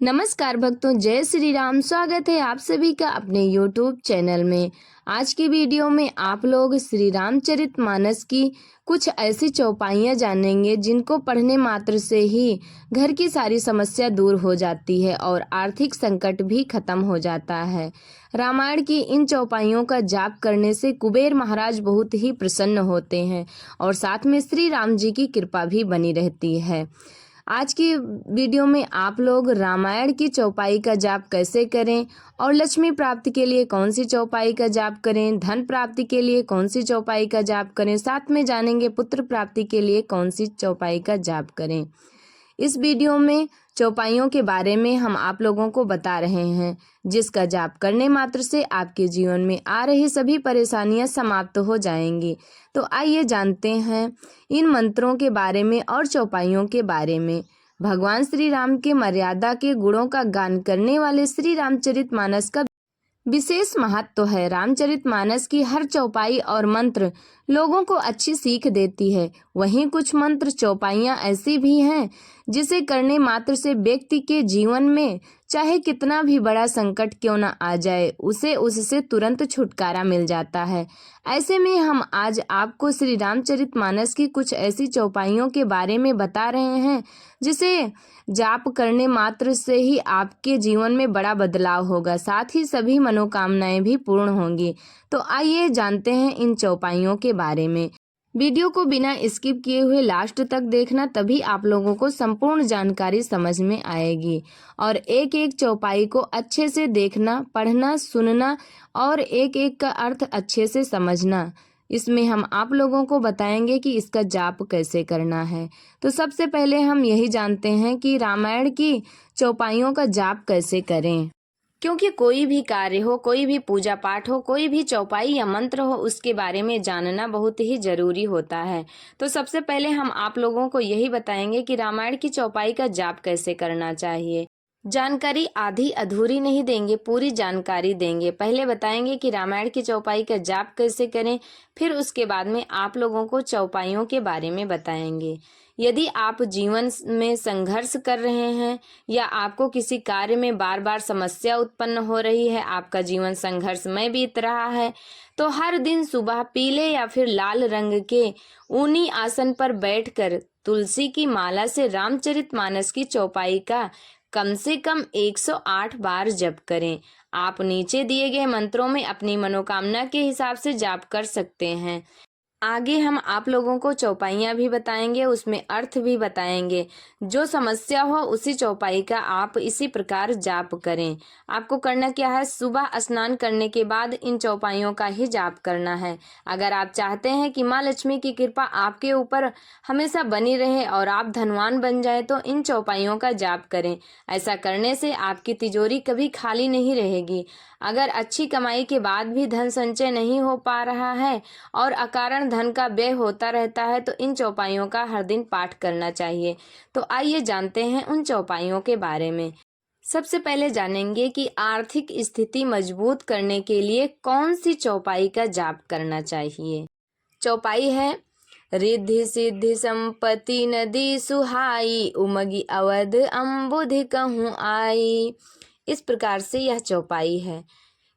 नमस्कार भक्तों, जय श्री राम। स्वागत है आप सभी का अपने YouTube चैनल में। आज की वीडियो में आप लोग श्री रामचरितमानस की कुछ ऐसी चौपाइयाँ जानेंगे जिनको पढ़ने मात्र से ही घर की सारी समस्या दूर हो जाती है और आर्थिक संकट भी खत्म हो जाता है। रामायण की इन चौपाइयों का जाप करने से कुबेर महाराज बहुत ही प्रसन्न होते हैं और साथ में श्री राम जी की कृपा भी बनी रहती है। आज की वीडियो में आप लोग रामायण की चौपाई का जाप कैसे करें और लक्ष्मी प्राप्ति के लिए कौन सी चौपाई का जाप करें, धन प्राप्ति के लिए कौन सी चौपाई का जाप करें, साथ में जानेंगे पुत्र प्राप्ति के लिए कौन सी चौपाई का जाप करें। इस वीडियो में चौपाइयों के बारे में हम आप लोगों को बता रहे हैं जिसका जाप करने मात्र से आपके जीवन में आ रही सभी परेशानियां समाप्त हो जाएंगी। तो आइए जानते हैं इन मंत्रों के बारे में और चौपाइयों के बारे में। भगवान श्री राम के मर्यादा के गुणों का गान करने वाले श्री रामचरितमानस का विशेष महत्व है। रामचरितमानस की हर चौपाई और मंत्र लोगों को अच्छी सीख देती है। वहीं कुछ मंत्र चौपाइयाँ ऐसी भी हैं जिसे करने मात्र से व्यक्ति के जीवन में चाहे कितना भी बड़ा संकट क्यों न आ जाए, उसे उससे तुरंत छुटकारा मिल जाता है। ऐसे में हम आज आपको श्री रामचरितमानस की कुछ ऐसी चौपाइयों के बारे में बता रहे हैं जिसे जाप करने मात्र से ही आपके जीवन में बड़ा बदलाव होगा, साथ ही सभी मनोकामनाएं भी पूर्ण होंगी। तो आइए जानते हैं इन चौपाइयों के बारे में। वीडियो को बिना स्किप किए हुए लास्ट तक देखना, तभी आप लोगों को संपूर्ण जानकारी समझ में आएगी। और एक एक चौपाई को अच्छे से देखना, पढ़ना, सुनना और एक एक का अर्थ अच्छे से समझना। इसमें हम आप लोगों को बताएंगे कि इसका जाप कैसे करना है। तो सबसे पहले हम यही जानते हैं कि रामायण की चौपाइयों का जाप कैसे करें। क्योंकि कोई भी कार्य हो, कोई भी पूजा पाठ हो, कोई भी चौपाई या मंत्र हो, उसके बारे में जानना बहुत ही जरूरी होता है। तो सबसे पहले हम आप लोगों को यही बताएंगे कि रामायण की चौपाई का जाप कैसे करना चाहिए। जानकारी आधी अधूरी नहीं देंगे, पूरी जानकारी देंगे। पहले बताएंगे कि रामायण की चौपाई का जाप कैसे करें, फिर उसके बाद में आप लोगों को चौपाइयों के बारे में बताएंगे। यदि आप जीवन में संघर्ष कर रहे हैं या आपको किसी कार्य में बार बार समस्या उत्पन्न हो रही है, आपका जीवन संघर्षमय बीत रहा है, तो हर दिन सुबह पीले या फिर लाल रंग के ऊनी आसन पर बैठकर तुलसी की माला से रामचरितमानस की चौपाई का कम से कम 108 बार जप करें। आप नीचे दिए गए मंत्रों में अपनी मनोकामना के हिसाब से जाप कर सकते हैं। आगे हम आप लोगों को चौपाइयाँ भी बताएंगे, उसमें अर्थ भी बताएंगे। जो समस्या हो उसी चौपाई का आप इसी प्रकार जाप करें। आपको करना क्या है, सुबह स्नान करने के बाद इन चौपाइयों का ही जाप करना है। अगर आप चाहते हैं कि माँ लक्ष्मी की कृपा आपके ऊपर हमेशा बनी रहे और आप धनवान बन जाए, तो इन चौपाइयों का जाप करें। ऐसा करने से आपकी तिजोरी कभी खाली नहीं रहेगी। अगर अच्छी कमाई के बाद भी धन संचय नहीं हो पा रहा है और अकारण धन का व्यय होता रहता है, तो इन चौपाइयों का हर दिन पाठ करना चाहिए। तो आइए जानते हैं उन चौपाइयों के बारे में। सबसे पहले जानेंगे कि आर्थिक स्थिति मजबूत करने के लिए कौन सी चौपाई का जाप करना चाहिए। चौपाई है, रिद्धि सिद्धि संपत्ति नदी सुहाई, उमगी अवध अम्बुधि कहूँ आई। इस प्रकार से यह चौपाई है।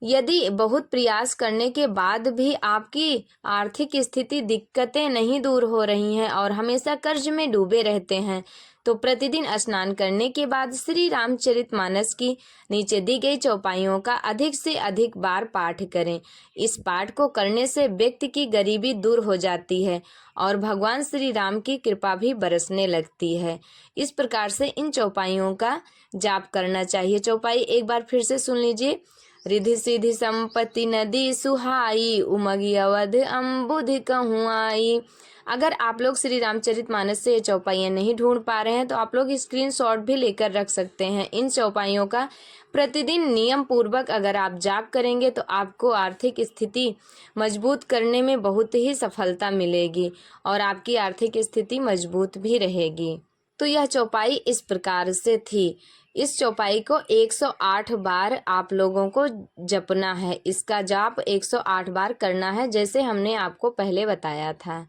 यदि बहुत प्रयास करने के बाद भी आपकी आर्थिक स्थिति दिक्कतें नहीं दूर हो रही हैं और हमेशा कर्ज में डूबे रहते हैं, तो प्रतिदिन स्नान करने के बाद श्री रामचरितमानस की नीचे दी गई चौपाइयों का अधिक से अधिक बार पाठ करें। इस पाठ को करने से व्यक्ति की गरीबी दूर हो जाती है और भगवान श्री राम की कृपा भी बरसने लगती है। इस प्रकार से इन चौपाइयों का जाप करना चाहिए। चौपाई एक बार फिर से सुन लीजिए। रिद्धि सिद्धि संपत्ति नदी सुहाई, उमगी अवध अम्बुधि कहूँ आई। अगर आप लोग श्री रामचरितमानस से ये चौपाइयाँ नहीं ढूंढ पा रहे हैं, तो आप लोग स्क्रीनशॉट भी लेकर रख सकते हैं। इन चौपाइयों का प्रतिदिन नियम पूर्वक अगर आप जाप करेंगे तो आपको आर्थिक स्थिति मजबूत करने में बहुत ही सफलता मिलेगी और आपकी आर्थिक स्थिति मजबूत भी रहेगी। तो यह चौपाई इस प्रकार से थी। इस चौपाई को 108 बार आप लोगों को जपना है। इसका जाप 108 बार करना है, जैसे हमने आपको पहले बताया था।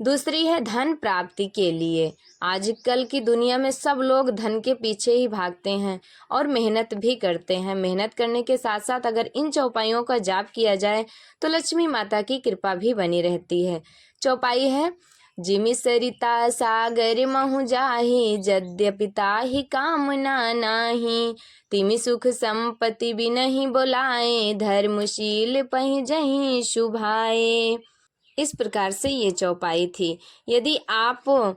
दूसरी है धन प्राप्ति के लिए। आजकल की दुनिया में सब लोग धन के पीछे ही भागते हैं और मेहनत भी करते हैं। मेहनत करने के साथ साथ अगर इन चौपाइयों का जाप किया जाए तो लक्ष्मी माता की कृपा भी बनी रहती है। चौपाई है, जिमि सरिता सागर महु जाहि, यद्यपि ताहि कामना नाही, तिमि सुख संपत्ति बिनहि बोलाए, धर्मशील पहिजहि शुभाए। इस प्रकार से ये चौपाई थी। यदि आप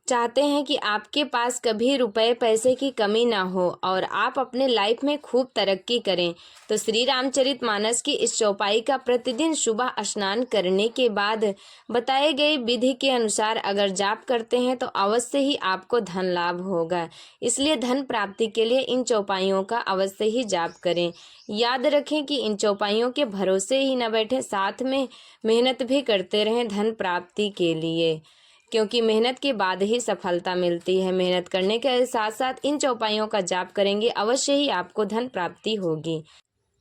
चाहते हैं कि आपके पास कभी रुपए पैसे की कमी ना हो और आप अपने लाइफ में खूब तरक्की करें, तो श्री रामचरितमानस की इस चौपाई का प्रतिदिन सुबह स्नान करने के बाद बताए गए विधि के अनुसार अगर जाप करते हैं तो अवश्य ही आपको धन लाभ होगा। इसलिए धन प्राप्ति के लिए इन चौपाइयों का अवश्य ही जाप करें। याद रखें कि इन चौपाइयों के भरोसे ही न बैठे, साथ में मेहनत भी करते रहें धन प्राप्ति के लिए, क्योंकि मेहनत के बाद ही सफलता मिलती है। मेहनत करने के साथ साथ इन चौपाइयों का जाप करेंगे, अवश्य ही आपको धन प्राप्ति होगी।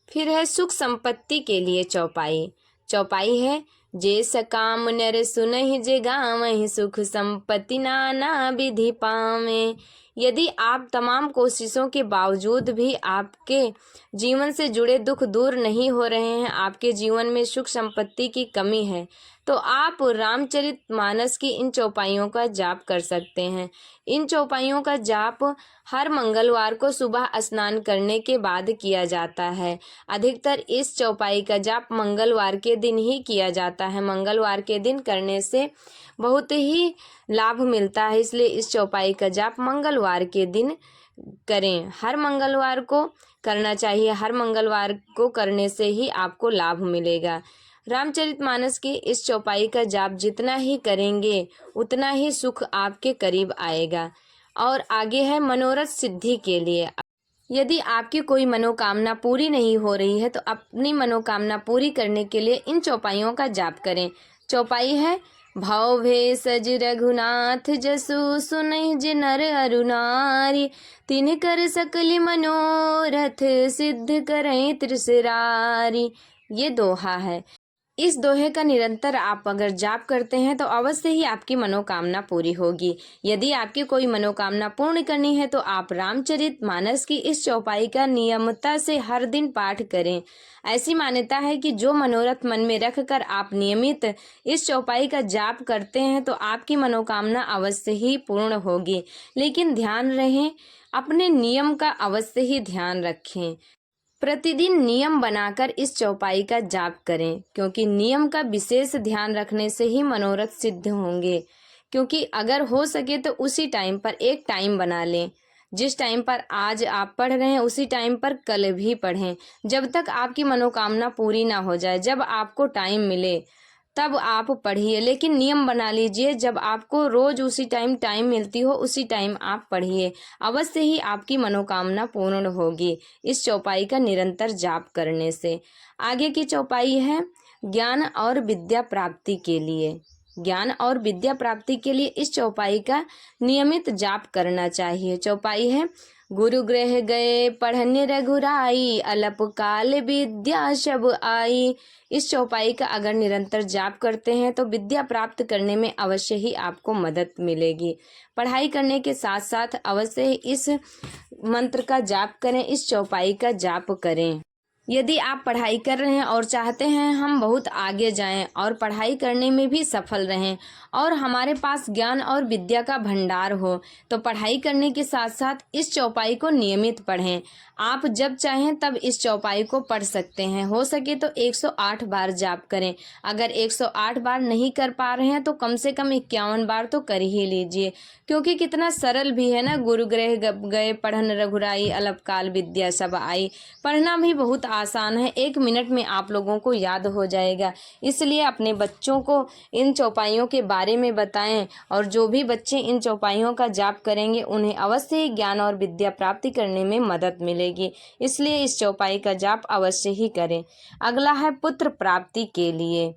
फिर है सुख संपत्ति के लिए चौपाई। चौपाई है, जे सकाम नर सुनहि जे गावहि, सुख संपत्ति नाना विधि पावे। यदि आप तमाम कोशिशों के बावजूद भी आपके जीवन से जुड़े दुख दूर नहीं हो रहे हैं, आपके जीवन में सुख संपत्ति की कमी है, तो आप रामचरितमानस की इन चौपाइयों का जाप कर सकते हैं। इन चौपाइयों का जाप हर मंगलवार को सुबह स्नान करने के बाद किया जाता है। अधिकतर इस चौपाई का जाप मंगलवार के दिन ही किया जाता है। मंगलवार के दिन करने से बहुत ही लाभ मिलता है, इसलिए इस चौपाई का जाप मंगलवार के दिन करें। हर मंगलवार को करना चाहिए। हर मंगलवार को करने से ही आपको लाभ मिलेगा। रामचरितमानस की इस चौपाई का जाप जितना ही करेंगे उतना ही सुख आपके करीब आएगा। और आगे है मनोरथ सिद्धि के लिए। यदि आपकी कोई मनोकामना पूरी नहीं हो रही है तो अपनी मनोकामना पूरी करने के लिए इन चौपाइयों का जाप करें। चौपाई है, भव भेषज रघुनाथ जसु, सुनहि जे नर अरु नारी, तिन्ह कर सकल मनोरथ, सिद्ध करहि त्रिसरारी। ये दोहा है। इस दोहे का निरंतर आप अगर जाप करते हैं तो अवश्य ही आपकी मनोकामना पूरी होगी। यदि आपकी कोई मनोकामना पूर्ण करनी है तो आप रामचरितमानस की इस चौपाई का नियमितता से हर दिन पाठ करें। ऐसी मान्यता है कि जो मनोरथ मन में रखकर आप नियमित इस चौपाई का जाप करते हैं तो आपकी मनोकामना अवश्य ही पूर्ण होगी। लेकिन ध्यान रहे, अपने नियम का अवश्य ही ध्यान रखें। प्रतिदिन नियम बनाकर इस चौपाई का जाप करें, क्योंकि नियम का विशेष ध्यान रखने से ही मनोरथ सिद्ध होंगे। क्योंकि अगर हो सके तो उसी टाइम पर एक टाइम बना लें। जिस टाइम पर आज आप पढ़ रहे हैं उसी टाइम पर कल भी पढ़ें, जब तक आपकी मनोकामना पूरी ना हो जाए। जब आपको टाइम मिले तब आप पढ़िए, लेकिन नियम बना लीजिए, जब आपको रोज उसी टाइम मिलती हो उसी टाइम आप पढ़िए। अवश्य ही आपकी मनोकामना पूर्ण होगी इस चौपाई का निरंतर जाप करने से। आगे की चौपाई है ज्ञान और विद्या प्राप्ति के लिए। ज्ञान और विद्या प्राप्ति के लिए इस चौपाई का नियमित जाप करना चाहिए। चौपाई है, गुरु गृह गए पढ़ने रघुराई, अलप काल विद्या सब आई। इस चौपाई का अगर निरंतर जाप करते हैं तो विद्या प्राप्त करने में अवश्य ही आपको मदद मिलेगी। पढ़ाई करने के साथ साथ अवश्य ही इस मंत्र का जाप करें, इस चौपाई का जाप करें। यदि आप पढ़ाई कर रहे हैं और चाहते हैं हम बहुत आगे जाएं और पढ़ाई करने में भी सफल रहें और हमारे पास ज्ञान और विद्या का भंडार हो, तो पढ़ाई करने के साथ साथ इस चौपाई को नियमित पढ़ें। आप जब चाहें तब इस चौपाई को पढ़ सकते हैं। हो सके तो 108 बार जाप करें। अगर 108 बार नहीं कर पा रहे हैं तो कम से कम 51 बार तो कर ही लीजिए, क्योंकि कितना सरल भी है ना। गुरु गृह गए पढ़न रघुराई, अलप काल विद्या सब आई। पढ़ना भी बहुत आसान है, 1 मिनट में आप लोगों को याद हो जाएगा। इसलिए अपने बच्चों को इन चौपाइयों के बारे में बताएं, और जो भी बच्चे इन चौपाइयों का जाप करेंगे उन्हें अवश्य ही ज्ञान और विद्या प्राप्ति करने में मदद मिलेगी। इसलिए इस चौपाई का जाप अवश्य ही करें। अगला है पुत्र प्राप्ति के लिए।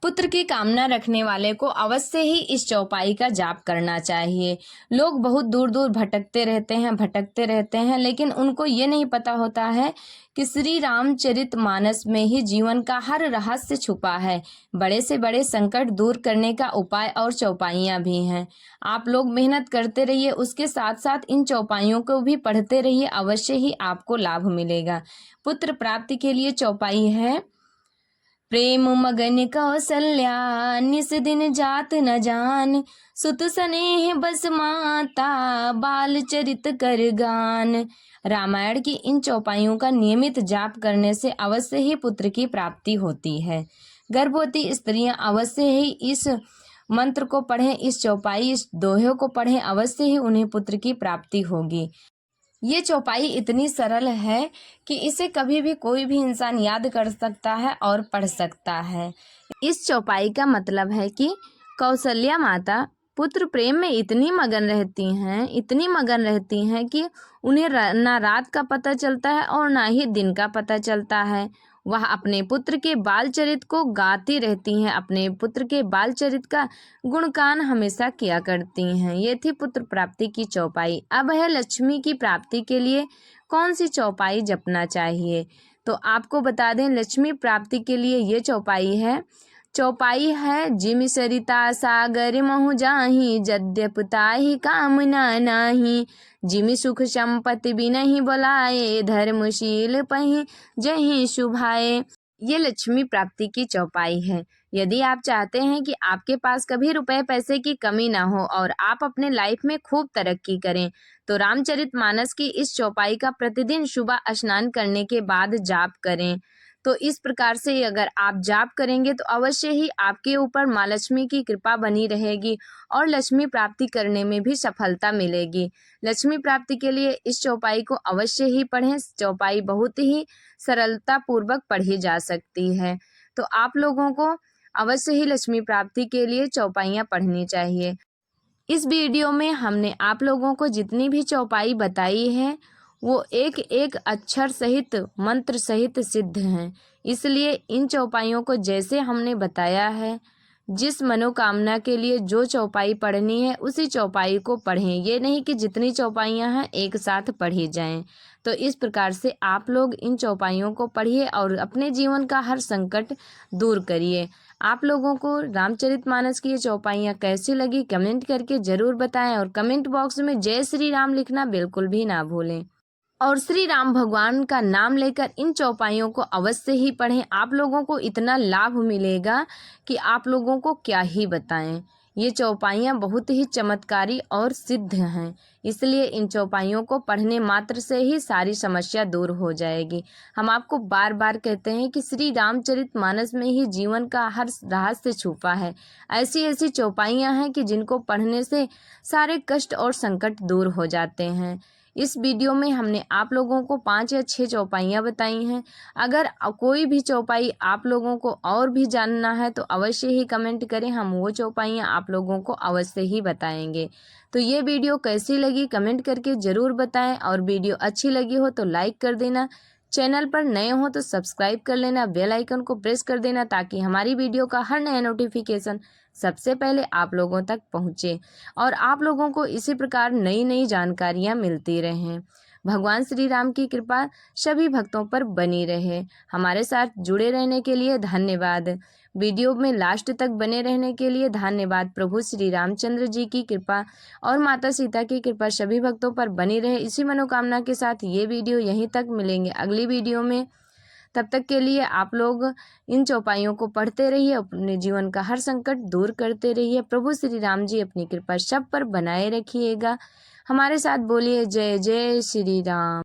पुत्र की कामना रखने वाले को अवश्य ही इस चौपाई का जाप करना चाहिए। लोग बहुत दूर दूर भटकते रहते हैं, लेकिन उनको ये नहीं पता होता है कि श्री रामचरितमानस में ही जीवन का हर रहस्य छुपा है। बड़े से बड़े संकट दूर करने का उपाय और चौपाइयाँ भी हैं। आप लोग मेहनत करते रहिए, उसके साथ साथ इन चौपाइयों को भी पढ़ते रहिए, अवश्य ही आपको लाभ मिलेगा। पुत्र प्राप्ति के लिए चौपाई है, प्रेम मगन कौशल्या निस दिन जात न जान, सुत स्नेह बस माता बाल चरित कर गान। रामायण की इन चौपाइयों का नियमित जाप करने से अवश्य ही पुत्र की प्राप्ति होती है। गर्भवती स्त्रियां अवश्य ही इस मंत्र को पढ़ें, इस चौपाई, इस दोहे को पढ़ें, अवश्य ही उन्हें पुत्र की प्राप्ति होगी। ये चौपाई इतनी सरल है कि इसे कभी भी कोई भी इंसान याद कर सकता है और पढ़ सकता है। इस चौपाई का मतलब है कि कौशल्या माता पुत्र प्रेम में इतनी मगन रहती हैं कि उन्हें ना रात का पता चलता है और ना ही दिन का पता चलता है। वह अपने पुत्र के बाल चरित को गाती रहती हैं, अपने पुत्र के बाल चरित का गुणगान हमेशा किया करती हैं। ये थी पुत्र प्राप्ति की चौपाई। अब है लक्ष्मी की प्राप्ति के लिए कौन सी चौपाई जपना चाहिए। तो आपको बता दें, लक्ष्मी प्राप्ति के लिए ये चौपाई है जिमि सरिता सागर महु जाहि, यद्यप ताहि कामना नाही, जिमि सुख संपत्ति बिनहि बोलाए, धर्मशील पहि जहि शुभाए। ये लक्ष्मी प्राप्ति की चौपाई है। यदि आप चाहते हैं कि आपके पास कभी रुपए पैसे की कमी ना हो और आप अपने लाइफ में खूब तरक्की करें, तो रामचरितमानस की इस चौपाई का प्रतिदिन सुबह स्नान करने के बाद जाप करें। तो इस प्रकार से अगर आप जाप करेंगे तो अवश्य ही आपके ऊपर माँ लक्ष्मी की कृपा बनी रहेगी और लक्ष्मी प्राप्ति करने में भी सफलता मिलेगी। लक्ष्मी प्राप्ति के लिए इस चौपाई को अवश्य ही पढ़ें। चौपाई बहुत ही सरलता पूर्वक पढ़ी जा सकती है। तो आप लोगों को अवश्य ही लक्ष्मी प्राप्ति के लिए चौपाइयाँ पढ़नी चाहिए। इस वीडियो में हमने आप लोगों को जितनी भी चौपाई बताई है वो एक एक अक्षर सहित, मंत्र सहित सिद्ध हैं। इसलिए इन चौपाइयों को जैसे हमने बताया है, जिस मनोकामना के लिए जो चौपाई पढ़नी है उसी चौपाई को पढ़ें। ये नहीं कि जितनी चौपाइयाँ हैं एक साथ पढ़ी जाएं। तो इस प्रकार से आप लोग इन चौपाइयों को पढ़िए और अपने जीवन का हर संकट दूर करिए। आप लोगों को रामचरितमानस की ये चौपाइयाँ कैसी लगी कमेंट करके ज़रूर बताएं और कमेंट बॉक्स में जय श्री राम लिखना बिल्कुल भी ना भूलें। और श्री राम भगवान का नाम लेकर इन चौपाइयों को अवश्य ही पढ़ें। आप लोगों को इतना लाभ मिलेगा कि आप लोगों को क्या ही बताएं। ये चौपाइयाँ बहुत ही चमत्कारी और सिद्ध हैं, इसलिए इन चौपाइयों को पढ़ने मात्र से ही सारी समस्या दूर हो जाएगी। हम आपको बार बार कहते हैं कि श्री रामचरितमानस में ही जीवन का हर रहस्य छुपा है। ऐसी ऐसी चौपाइयाँ हैं कि जिनको पढ़ने से सारे कष्ट और संकट दूर हो जाते हैं। इस वीडियो में हमने आप लोगों को 5 या 6 चौपाइयाँ बताई हैं। अगर कोई भी चौपाई आप लोगों को और भी जानना है तो अवश्य ही कमेंट करें, हम वो चौपाइयाँ आप लोगों को अवश्य ही बताएंगे। तो ये वीडियो कैसी लगी कमेंट करके ज़रूर बताएं और वीडियो अच्छी लगी हो तो लाइक कर देना। चैनल पर नए हो तो सब्सक्राइब कर लेना, बेल आइकन को प्रेस कर देना ताकि हमारी वीडियो का हर नया नोटिफिकेशन सबसे पहले आप लोगों तक पहुंचे और आप लोगों को इसी प्रकार नई नई जानकारियां मिलती रहें। भगवान श्री राम की कृपा सभी भक्तों पर बनी रहे। हमारे साथ जुड़े रहने के लिए धन्यवाद। वीडियो में लास्ट तक बने रहने के लिए धन्यवाद। प्रभु श्री रामचंद्र जी की कृपा और माता सीता की कृपा सभी भक्तों पर बनी रहे। इसी मनोकामना के साथ ये वीडियो यहीं तक मिलेंगे अगली वीडियो में। तब तक के लिए आप लोग इन चौपाइयों को पढ़ते रहिए, अपने जीवन का हर संकट दूर करते रहिए। प्रभु श्री राम जी अपनी कृपा सब पर बनाए रखिएगा। हमारे साथ बोलिए जय जय श्री राम।